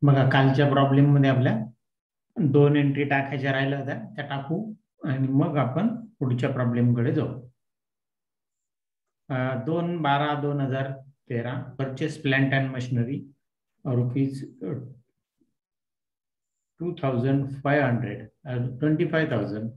बघा कालच्या प्रॉब्लेम मध्ये आपल्या 2 एंट्री टाकायच्या राहिल्या होत्या, त्या टाकू आणि मग आपण पुढच्या प्रॉब्लेम कडे जाऊ. 2/12/2013 purchase plant and machinery rupees 2500 25,000.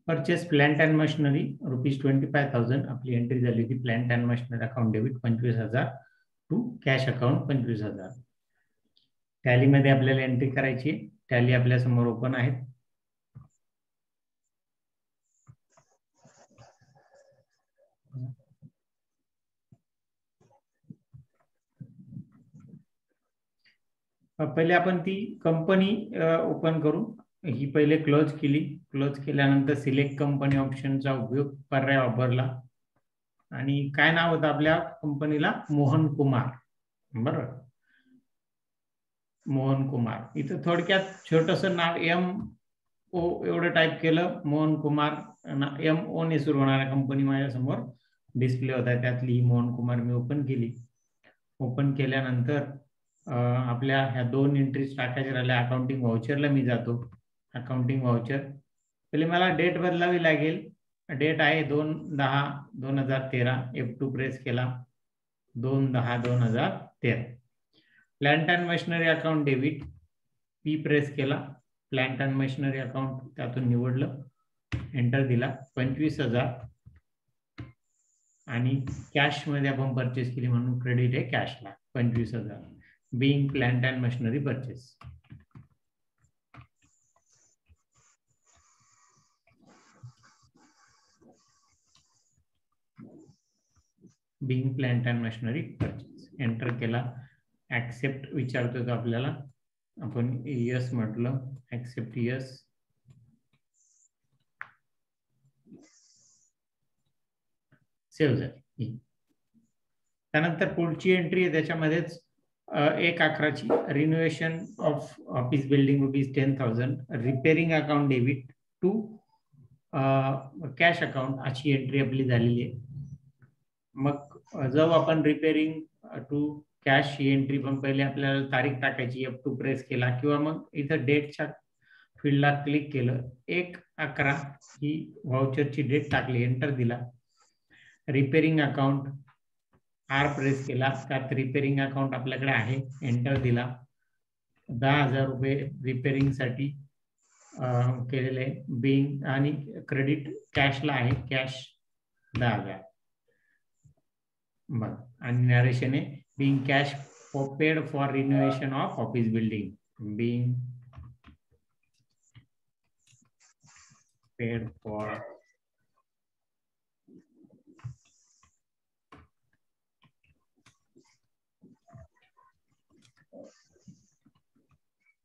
Purchase plant and machinery rupees 25,000 आपली एंट्री झाली होती. Plant and machinery account debit 25,000 to cash account 25,000. Tally मध्ये आपल्याला एंट्री करायची. टॅली आपल्या समोर ओपन आहे. पहिले आपण ती कंपनी ओपन करू. ही पहिले क्लोज केली. क्लोज केल्यानंतर सिलेक्ट कंपनी ऑप्शनचा उपयोग पर्याय वापरला आणि काय नाव होतं आपल्या कंपनीला? मोहन कुमार. बरोबर, मोहन कुमार. इथं थोडक्यात छोटस नाव MO एवढं टाईप केलं. मोहन कुमार MO ने सुरू होणाऱ्या कंपनी माझ्या समोर डिस्प्ले होता. त्यातली मोहन कुमार मी ओपन केली. ओपन केल्यानंतर आपल्या ह्या 2 एंट्रीज टाकायच्या राहिल्या. अकाउंटिंग व्हाउचरला मी जातो. अकाउंटिंग व्हाउचर पहिले मला डेट बदलावी लागेल. डेट आहे 2/10/2013. F2 प्रेस केला. 2/10/2013. Plant and machinery account debit P press केला. प्लांट अँड मशिनरी अकाउंट त्यातून निवडलं. एंटर दिला. 25,000 आणि कॅश मध्ये आपण परचेस केली म्हणून क्रेडिट आहे कॅशला 25,000. Being plant and machinery purchase. Being plant and machinery purchase enter केला. ऍक्सेप्ट विचारतो आपल्याला. आपण यस म्हटलं. Accept yes. सेव्ह झाली. त्यानंतर पुढची एंट्री आहे त्याच्यामध्येच 1/11ची renovation of office building rupees 10,000. Repairing account debit to cash account अशी एंट्री आपली झालेली आहे. मग जर आपण रिपेरिंग टू कॅश ही एंट्री पण पहिले आपल्याला तारीख टाकायची. F2 प्रेस केला किंवा मग इथं डेटच्या फील्डला क्लिक केलं. 1/11 ही व्हाउचरची डेट टाकली. एंटर दिला. रिपेरिंग अकाउंट R प्रेस केला. त्यात रिपेरिंग अकाउंट आपल्याकडे आहे. एंटर दिला. 10,000 रुपये रिपेरिंग साठी केलेले बिंग आणि क्रेडिट कॅशला आहे. कॅश 10,000. बघ आणि नरेशन आहे being cash paid for renovation of office building. Being paid for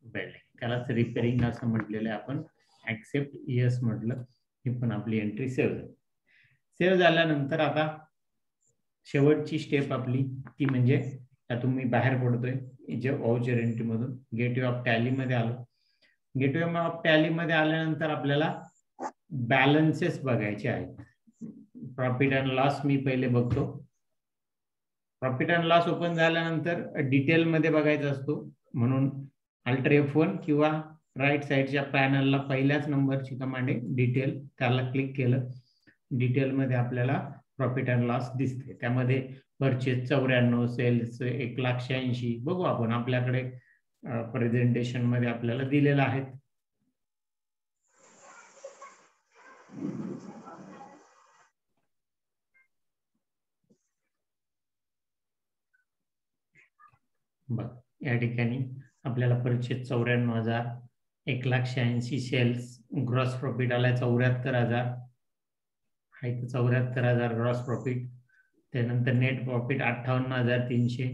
building. त्यालाच रिपेरिंग असं म्हटलेलं आहे आपण. ऍक्सेप्ट यस म्हटलं. ही पण आपली एंट्री सेव्ह झाली. सेव्ह झाल्यानंतर आता शेवटची स्टेप आपली ती म्हणजे त्यातून मी बाहेर पडतोय जे व्हाउचर एंट्री मधून. गेटवे ऑफ टॅली मध्ये आलो. गेटवे ऑफ टॅली मध्ये आल्यानंतर आपल्याला बॅलन्सेस बघायचे आहेत. प्रॉफिट अँड लॉस मी पहिले बघतो. प्रॉफिट अँड लॉस ओपन झाल्यानंतर डिटेल मध्ये बघायचा असतो म्हणून अल्टर F1 किंवा राईट साईडच्या पॅनलला पहिल्याच नंबरची कमांड आहे डिटेल. त्याला क्लिक केलं. डिटेल मध्ये आपल्याला प्रॉफिट अँड लॉस दिसते. त्यामध्ये परचेस 94, सेल्स 1,86,000 बघू आपण. आपल्याकडे प्रेझेंटेशन मध्ये आपल्याला दिलेलं आहे. बघ या ठिकाणी आपल्याला परचेस 94,000, 1,86,000 सेल्स. ग्रॉस प्रॉफिट आलाय 74,000. 74,000 ग्रॉस प्रॉफिट. त्यानंतर नेट प्रॉफिट 58,300.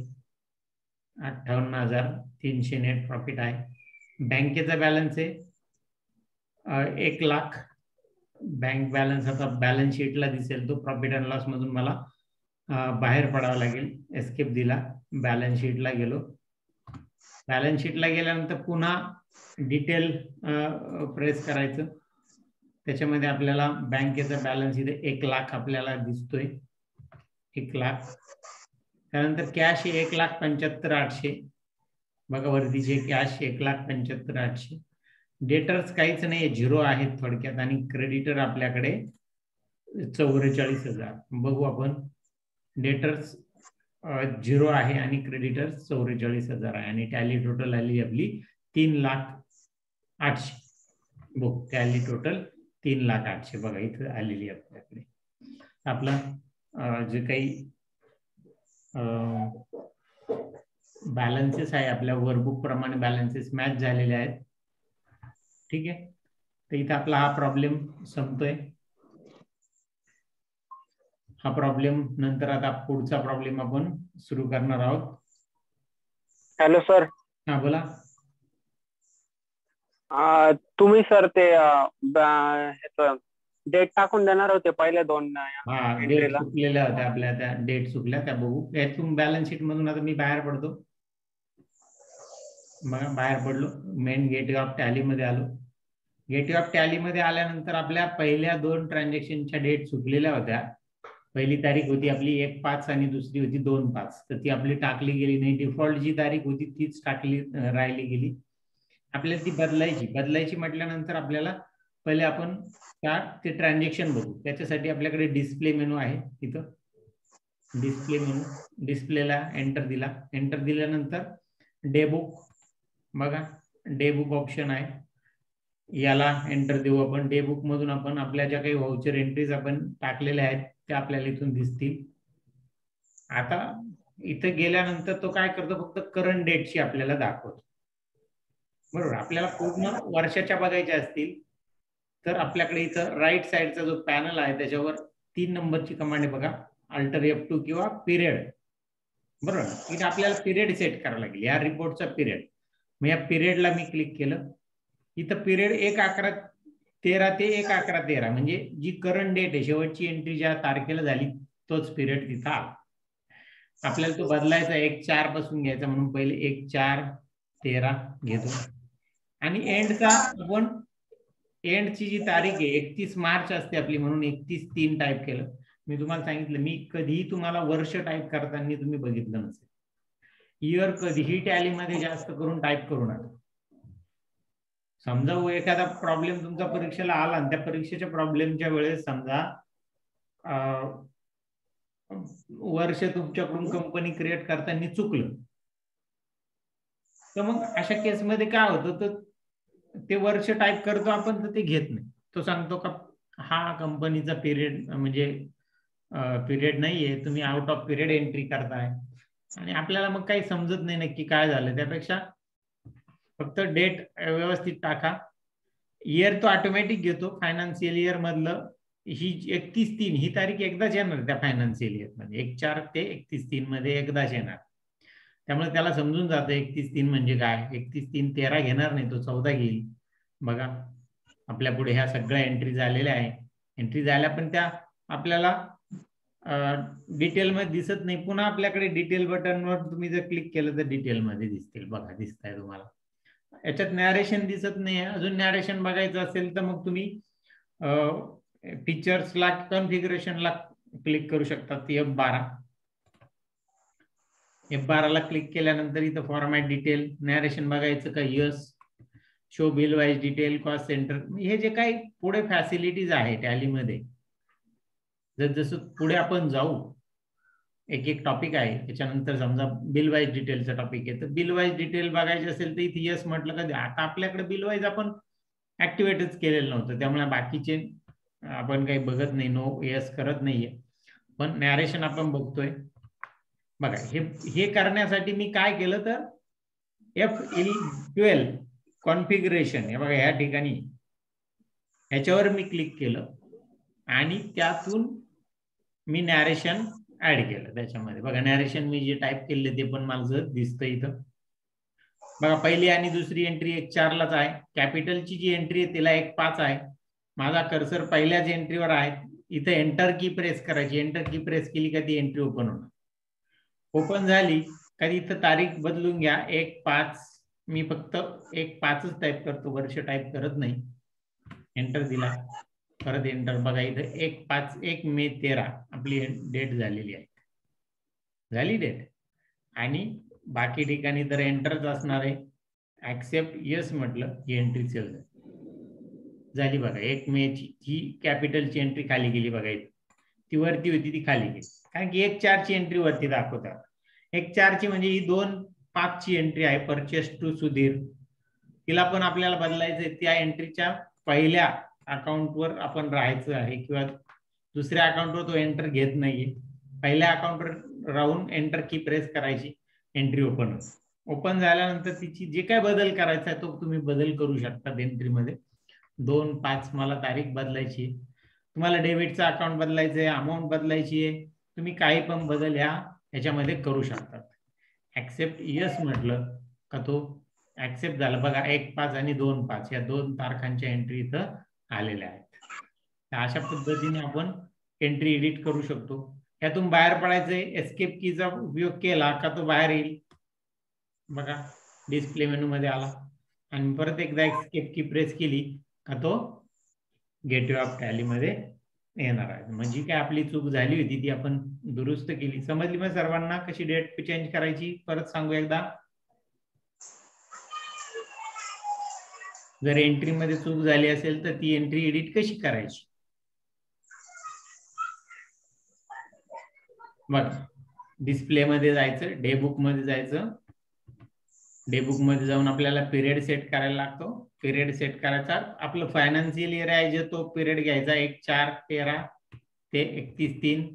58,300 नेट प्रॉफिट आहे. बँकेचा बॅलन्स आहे 1,00,000. बँक बॅलन्स आता बॅलन्स शीटला दिसेल. तो प्रॉफिट अँड लॉस मधून मला बाहेर पडावं लागेल. एस्केप दिला. बॅलन्स शीटला गेलो. बॅलन्स शीटला गेल्यानंतर पुन्हा डिटेल प्रेस करायचं. त्याच्यामध्ये आपल्याला बँकेचा बॅलन्स इथे 1 लाख आपल्याला दिसतोय, 1 लाख. त्यानंतर कॅश 1,75,800. बघा वरती जे कॅश 1,75,800. डेटर्स काहीच नाही, 0 आहेत थोडक्यात. आणि क्रेडिटर आपल्याकडे 44,000. बघू आपण, डेटर्स 0 आहे आणि क्रेडिटर्स 44,000 आहे. आणि टॅली टोटल आली आपली 3,08,000. बघ, टॅली टोटल 3,08,000 बघा इथं आलेली आपल्याकडे. आपला जे काही बॅलन्सेस आहे आपल्या वर्कबुक प्रमाणे बॅलन्सेस मॅच झालेले आहेत. ठीक आहे, तर इथं आपला हा प्रॉब्लेम संपतोय. हा प्रॉब्लेम नंतर आता पुढचा प्रॉब्लेम आपण सुरू करणार आहोत. Hello sir. हा बोला. तुम्ही सर ते डेट टाकून देणार होते पहिले 2 डेट चुकलेल्या होत्या आपल्या, त्या डेट चुकल्या त्या बघू. यातून बॅलन्स शीट मधून आता मी बाहेर पडतो. बघा बाहेर पडलो, मेन गेटवे ऑफ टॅली मध्ये आलो. गेटवे ऑफ टॅली मध्ये आल्यानंतर आपल्या पहिल्या 2 ट्रान्झॅक्शनच्या डेट चुकलेल्या होत्या. पहिली तारीख होती आपली 1/5 आणि दुसरी होती 2/5. तर ती आपली टाकली गेली नाही. डिफॉल्ट जी तारीख होती तीच टाकली राहिली गेली. आपल्याला ती बदलायची म्हटल्यानंतर आपल्याला पहिले आपण ते ट्रान्झॅक्शन बघू. त्याच्यासाठी आपल्याकडे डिस्प्ले मेनू आहे. तिथं डिस्प्ले मेनू, डिस्प्लेला एंटर दिला. एंटर दिल्यानंतर डे बुक, बघा डे बुक ऑप्शन आहे, याला एंटर देऊ आपण. डे बुक मधून आपण आपल्या ज्या काही व्हाउचर एंट्रीज आपण टाकलेल्या आहेत त्या आपल्याला इथून दिसतील. आता इथं गेल्यानंतर तो काय करतो, फक्त करंट डेटची आपल्याला दाखवतो. बरोबर, आपल्याला पूर्ण वर्षाच्या बघायच्या असतील तर आपल्याकडे इथं राईट साइडचा जो पॅनल आहे त्याच्यावर 3 नंबरची कमांड आहे बघा, अल्टर F2 किंवा पिरियड. बरोबर, इथे आपल्याला पिरियड सेट करावा लागेल, या रिपोर्टचा पिरियड. मग या पिरियडला मी क्लिक केलं. इथं पिरियड 1/11/13 ते 1/11/13 म्हणजे जी करंट डेट आहे, शेवटची एंट्री ज्या तारखेला झाली तोच पिरियड तिथं आला. आपल्याला तो बदलायचा 1/4 पासून घ्यायचा, म्हणून पहिले 1/4/13 घेतो. आणि एंडचा आपण, एंडची जी तारीख आहे 31 मार्च असते आपली, म्हणून 31/3 टाईप केलं. मी तुम्हाला सांगितलं, मी कधीही तुम्हाला वर्ष टाईप करताना तुम्ही बघितलं नसेल. इयर कधीही टॅलीमध्ये जास्त करून टाईप करू नका. समजा एखादा प्रॉब्लेम तुमचा परीक्षेला आला आणि त्या परीक्षेच्या प्रॉब्लेमच्या वेळेस समजा वर्ष तुमच्याकडून कंपनी क्रिएट करताना चुकलं, तर मग अशा केसमध्ये काय होतं, तर ते वर्ष टाईप करतो आपण तर ते घेत नाही. तो सांगतो का हा कंपनीचा पिरियड म्हणजे पिरियड नाहीये, तुम्ही आउट ऑफ पिरियड एंट्री करताय. आणि आपल्याला मग काही समजत नाही नक्की काय झालं. त्यापेक्षा फक्त डेट व्यवस्थित टाका. इयर तो ऑटोमॅटिक घेतो. फायनान्शियल इयर मधलं ही 31/3 ही तारीख एकदाच येणार त्या फायनान्शियल इयर मध्ये, 1/4 ते 31/3 मध्ये एकदाच येणार. त्यामुळे त्याला समजून जातं 31/3 म्हणजे काय. 31/3/13 घेणार नाही, तो 14 घेईल. बघा आपल्या पुढे ह्या सगळ्या एंट्री झालेल्या आहे. एंट्री झाल्या पण त्या आपल्याला डिटेल मध्ये दिसत नाही. पुन्हा आपल्याकडे डिटेल बटनवर तुम्ही जर क्लिक केलं तर डिटेल मध्ये दिसतील. बघा दिसत आहे तुम्हाला. याच्यात नॅरेशन दिसत नाही आहे. अजून नॅरेशन बघायचं असेल तर मग तुम्ही फीचर्सला, कॉन्फिगरेशनला क्लिक करू शकता. F12 ला क्लिक केल्यानंतर इथं फॉर्मॅट डिटेल, नॅरेशन बघायचं का, yes, show bill wise detail, cost centre, हे जे काही पुढे फॅसिलिटीज आहे टॅलीमध्ये. जसं पुढे आपण जाऊ, एक एक टॉपिक आहे, त्याच्यानंतर समजा बिल वाईज डिटेलचा टॉपिक आहे, तर बिल वाईज डिटेल बघायचे असेल तर इथे यस म्हटलं का. आता आपल्याकडे बिल वाईज आपण ऍक्टिव्हेटच केलेलं नव्हतं, त्यामुळे बाकीचे आपण काही बघत नाही, नो यस करत नाहीये. पण नॅरेशन आपण बघतोय. बघा हे करण्यासाठी मी काय केलं तर F12 कॉन्फिगरेशन, हे बघा या ठिकाणी याच्यावर मी क्लिक केलं आणि त्यातून मी नॅरेशन ऍड केलं त्याच्यामध्ये. बघा नॅरेशन मी जे टाईप केले ते पण मला दिसतं इथं. बघा पहिली आणि दुसरी एंट्री 1/4 लाच आहे. कॅपिटलची जी एंट्री आहे तिला 1/5 आहे. माझा कर्सर पहिल्याच एंट्रीवर आहे. इथं एंटर की प्रेस करायची. एंटर की प्रेस केली का ती एंट्री ओपन होणार. ओपन झाली का इथं तारीख बदलून घ्या, 1/5 मी फक्त एक 5च टाईप करतो, वर्ष टाईप करत नाही. एंटर दिला, परत एंटर. बघा इथं 1 मे 13 आपली डेट झालेली आहे, झाली डेट. आणि बाकी ठिकाणी तर एंटरच असणार आहे. ऍक्सेप्ट यस म्हटलं ही एंट्री सेव्ह झाली. बघा 1 मे ची ही कॅपिटलची एंट्री खाली गेली. बघा इथे ती वरती होती, ती खाली गेली, कारण की 1/4 ची एंट्री वरती दाखवतात. 1/4 ची म्हणजे ही 2/5 ची एंट्री आहे, परचेस टू सुधीर. तिला पण आपल्याला बदलायचंय. त्या एंट्रीच्या पहिल्या अकाउंटवर आपण राहायचं आहे, किंवा दुसऱ्या अकाउंटवर तो एंटर घेत नाहीये. पहिल्या अकाउंटवर राहून एंटर की प्रेस करायची, एंट्री ओपन होते. ओपन झाल्यानंतर तिची जे काय बदल करायचा आहे तो तुम्ही बदल करू शकता एंट्रीमध्ये. 2/5 मला तारीख बदलायची, तुम्हाला डेबिटचा अकाउंट बदलायचंय, अमाऊंट बदलायची आहे, तुम्ही काही पण बदल ह्याच्यामध्ये करू शकतात. ऍक्सेप्ट यस म्हटलं का तो ऍक्सेप्ट झाला. बघा 1/5 आणि 2/5 या 2 तारखांच्या एंट्री इथं आलेल्या आहेत. अशा पद्धतीने आपण एंट्री एडिट करू शकतो. यातून बाहेर पडायचंय, एस्केप कीचा उपयोग केला का तो बाहेर येईल. बघा डिस्प्ले मेनू मध्ये आला, आणि परत एकदा एस्केप की प्रेस केली का तो गेटवे ऑफ टॅली मध्ये येणार आहे. म्हणजे काय आपली चूक झाली होती ती आपण दुरुस्त केली. समजली मग सर्वांना कशी डेट चेंज करायची? परत सांगू एकदा. जर एंट्री मध्ये चूक झाली असेल तर ती एंट्री एडिट कशी करायची? बघ डिस्प्ले मध्ये जायचं, डे बुक मध्ये जायचं. डे बुक मध्ये जाऊन आपल्याला पिरियड सेट करायला लागतो. पिरियड सेट करायचा, आपलं फायनान्शियल इयर आहे जे तो पिरियड घ्यायचा 1/4/13 ते 31/3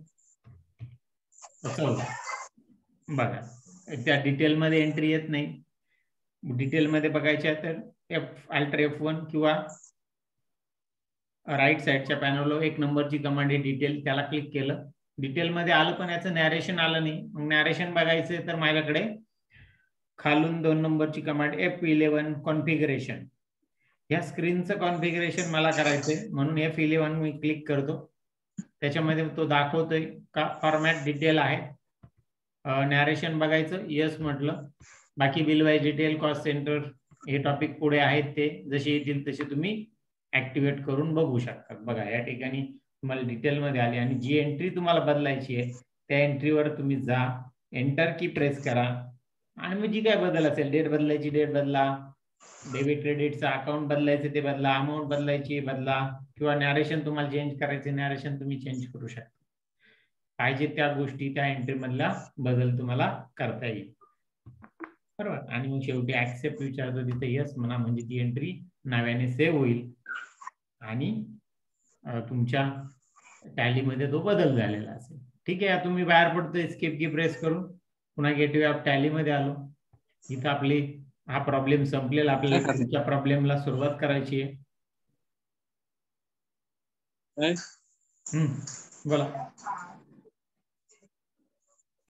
असं होतं. बघा त्या डिटेल मध्ये एंट्री येत नाही. डिटेल मध्ये बघायच्या तर अल्टर F1 किंवा राईट साईडच्या पॅनलवर 1 नंबरची कमांड आहे डिटेल, त्याला क्लिक केलं. डिटेल मध्ये आलं पण याचं नॅरेशन आलं नाही. मग नॅरेशन बघायचं तर माझ्याकडे खालून 2 नंबरची कमांड F11 कॉन्फिगरेशन. या स्क्रीनचं कॉन्फिगरेशन मला करायचंय, म्हणून F11 मी क्लिक करतो. त्याच्यामध्ये तो दाखवतोय का फॉर्मॅट डिटेल आहे. नॅरेशन बघायचं, यस म्हटलं. बाकी bill wise detail, cost centre हे टॉपिक पुढे आहेत, ते जसे येतील तसे तुम्ही ऍक्टिव्हेट करून बघू शकता. बघा या ठिकाणी तुम्हाला डिटेल मध्ये आली, आणि जी एंट्री तुम्हाला बदलायची आहे त्या एंट्रीवर तुम्ही जा, एंटर की प्रेस करा, आणि मग जी काय बदल असेल, डेट बदलायची डेट बदला, डेबिट क्रेडिटचं अकाउंट बदलायचं ते बदला, अमाऊंट बदलायची बदला, किंवा नॅरेशन तुम्हाला चेंज करायचे नॅरेशन तुम्ही चेंज करू शकता. पाहिजे त्या गोष्टी त्या एंट्री मधला बदल तुम्हाला करता येईल. बरोबर. आणि मग शेवटी ऍक्सेप्ट विचारतो तिथे यस म्हणा, म्हणजे ती एंट्री नाव्याने सेव्ह होईल आणि तुमच्या टॅलीमध्ये तो बदल झालेला असेल. ठीक आहे, तुम्ही बाहेर पडतो एस्केप की प्रेस करून, पुन्हा गेटवे ऑफ टॅलीमध्ये आलो. इथं आपली हा प्रॉब्लेम संपलेला, आपल्याला पुढच्या प्रॉब्लेमला सुरुवात करायची आहे. बोला.